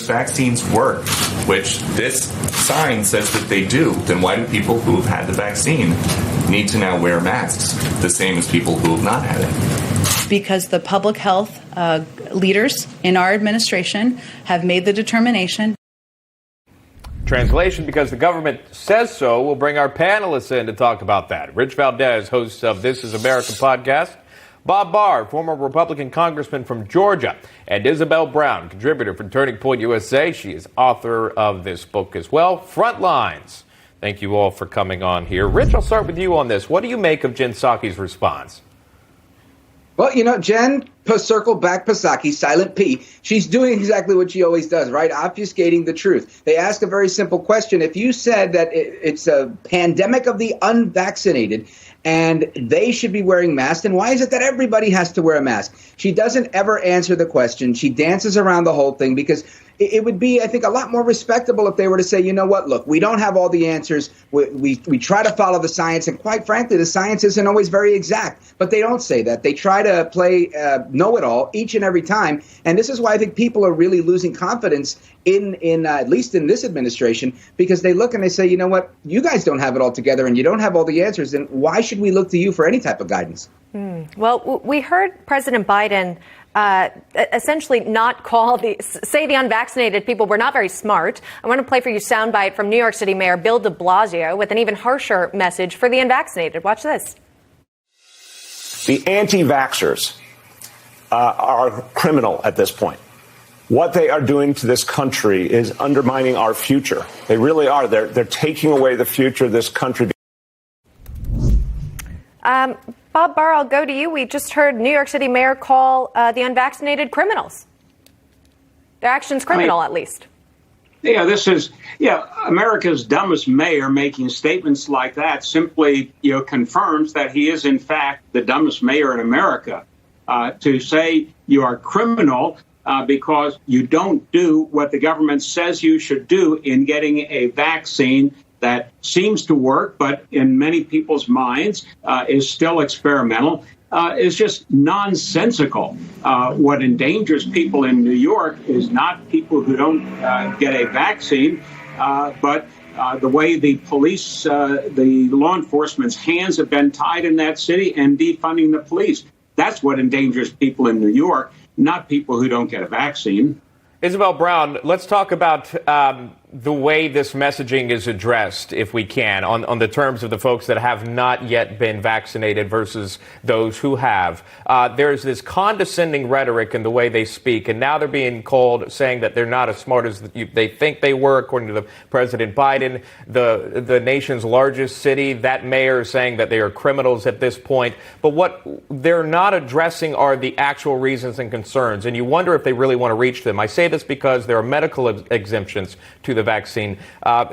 Vaccines work, which this sign says that they do. Then why do people who have had the vaccine need to now wear masks, the same as people who have not had it? Because the public health leaders in our administration have made the determination. Translation, because the government says so. We'll bring our panelists in to talk about that. Rich Valdez, host of This Is America podcast. Bob Barr, former Republican congressman from Georgia. And Isabel Brown, contributor for Turning Point USA. She is author of this book as well, Front Lines. Thank you all for coming on here. Rich, I'll start with you on this. What do you make of Jen Psaki's response? Well, Jen, circle back Psaki, silent P. She's doing exactly what she always does, right? Obfuscating the truth. They ask a very simple question. If you said that it's a pandemic of the unvaccinated and they should be wearing masks, then why is it that everybody has to wear a mask? She doesn't ever answer the question. She dances around the whole thing because it would be, I think, a lot more respectable if they were to say, you know what, look, we don't have all the answers. We try to follow the science. And quite frankly, the science isn't always very exact. But they don't say that. They try to play know-it-all each and every time. And this is why I think people are really losing confidence in at least in this administration, because they look and they say, you know what, you guys don't have it all together and you don't have all the answers. And why should we look to you for any type of guidance? Well, we heard President Biden essentially not say the unvaccinated people were not very smart. I want to play for you soundbite from New York City Mayor Bill de Blasio with an even harsher message for the unvaccinated. Watch this. The anti-vaxxers are criminal at this point. What they are doing to this country is undermining our future. They really are. They're taking away the future of this country. Bob Barr, I'll go to you. We just heard New York City Mayor call the unvaccinated criminals. Their action's criminal, at least. Yeah, this is America's dumbest mayor making statements like that simply confirms that he is, in fact, the dumbest mayor in America. To say you are criminal because you don't do what the government says you should do in getting a vaccine that seems to work, but in many people's minds is still experimental, is just nonsensical. What endangers people in New York is not people who don't get a vaccine, but the way the police, the law enforcement's hands have been tied in that city and defunding the police. That's what endangers people in New York, not people who don't get a vaccine. Isabel Brown, let's talk about the way this messaging is addressed, if we can, on the terms of the folks that have not yet been vaccinated versus those who have. There's this condescending rhetoric in the way they speak, and now they're being called, saying that they're not as smart as they think they were, according to President Biden. The nation's largest city, that mayor is saying that they are criminals at this point. But what they're not addressing are the actual reasons and concerns, and you wonder if they really want to reach them. I say this because there are medical exemptions to the vaccine.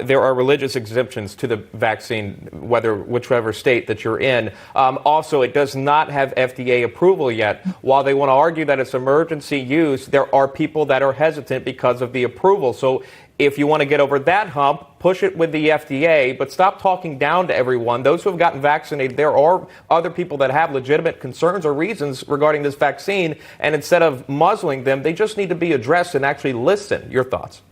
There are religious exemptions to the vaccine, whichever state that you're in. Also, it does not have FDA approval yet. While they want to argue that it's emergency use, there are people that are hesitant because of the approval. So if you want to get over that hump, push it with the FDA, but stop talking down to everyone. Those who have gotten vaccinated, there are other people that have legitimate concerns or reasons regarding this vaccine, and instead of muzzling them, they just need to be addressed and actually listen. Your thoughts?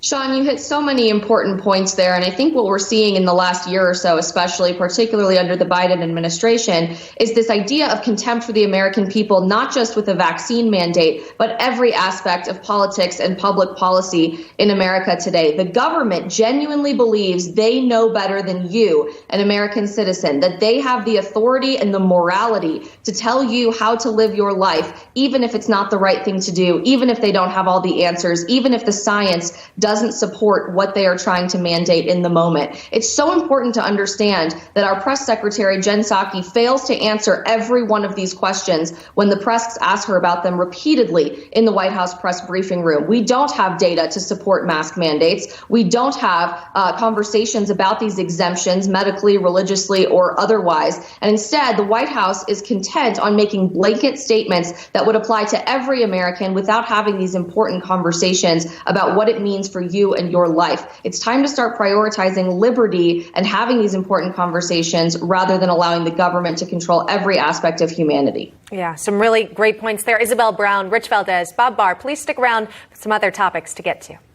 Sean, you hit so many important points there. And I think what we're seeing in the last year or so, especially particularly under the Biden administration, is this idea of contempt for the American people, not just with a vaccine mandate, but every aspect of politics and public policy in America today. The government genuinely believes they know better than you, an American citizen, that they have the authority and the morality to tell you how to live your life, even if it's not the right thing to do, even if they don't have all the answers, even if the science doesn't support what they are trying to mandate in the moment. It's so important to understand that our press secretary, Jen Psaki, fails to answer every one of these questions when the press asks her about them repeatedly in the White House press briefing room. We don't have data to support mask mandates. We don't have conversations about these exemptions medically, religiously, or otherwise. And instead, the White House is content on making blanket statements that would apply to every American without having these important conversations about what it means means for you and your life. It's time to start prioritizing liberty and having these important conversations rather than allowing the government to control every aspect of humanity. Yeah, some really great points there. Isabel Brown, Rich Valdez, Bob Barr, please stick around with some other topics to get to.